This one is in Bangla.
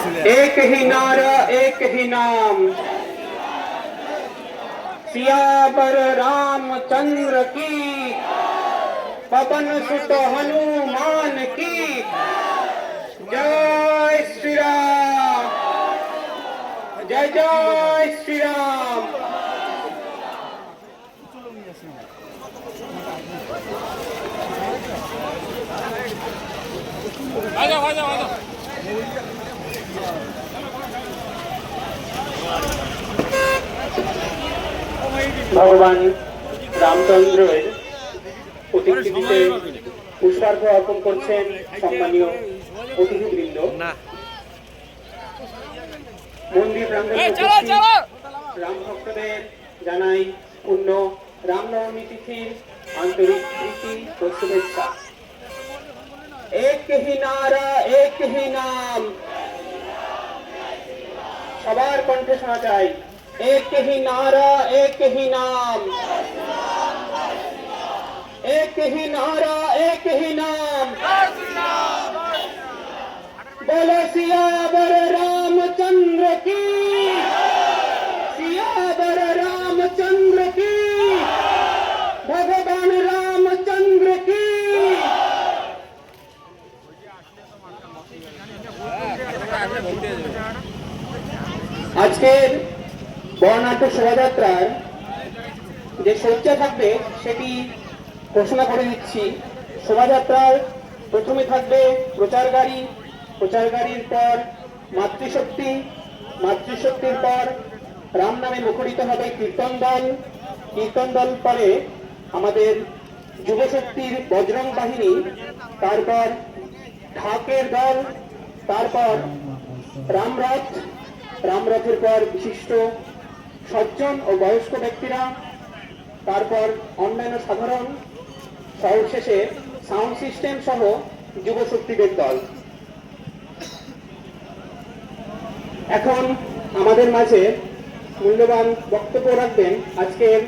एक ही नारा एक ही नाम, सियावर रामचंद्र की, पवन सुत हनुमान की जय श्री राम, जय जय श्री राम। ভগবান রামচন্দ্রের প্রতিকৃতিতে পুষ্পার্ঘ্য অর্পণ করছেন সম্মানীয় অতিথিবৃন্দ। মন্দির প্রাঙ্গণে রাম ভক্তদের জানাই পূর্ণ রামনবমী তিথির আন্তরিক প্রীতি ও শুভেচ্ছা। এক হি নারা এক হি নাম, সবার কণ্ঠে শোনা চাই। एक ही नारा एक ही नाम, एक ही नारा एक ही नाम, बोलो सियावर रामचंद्र की, सियावर रामचंद्र की, भगवान रामचंद्र की। আজকের বর্ণাঢ্য শোভাযাত্রার যে সজ্জা থাকবে সেটি ঘোষণা করে দিচ্ছি। শোভাযাত্রার প্রথমে থাকবে প্রচার গাড়ি, প্রচার গাড়ির পর মাতৃশক্তি, মাতৃশক্তির পর রাম নামে মুখরিত হবে কীর্তন দল, কীর্তন দল পরে আমাদের যুবশক্তির বজরং বাহিনী, তারপর ঢাকের দল, তারপর রামরথ, রামরথের পর বিশিষ্ট সজ্জন ও বয়স্ক ব্যক্তিরা, তারপর অন্যান্য সাধারণ, সর্বশেষে সাউন্ড সিস্টেম সহ যুবশক্তিদের দল। এখন আমাদের মাঝে মূল্যবান বক্তব্য রাখবেন আজকের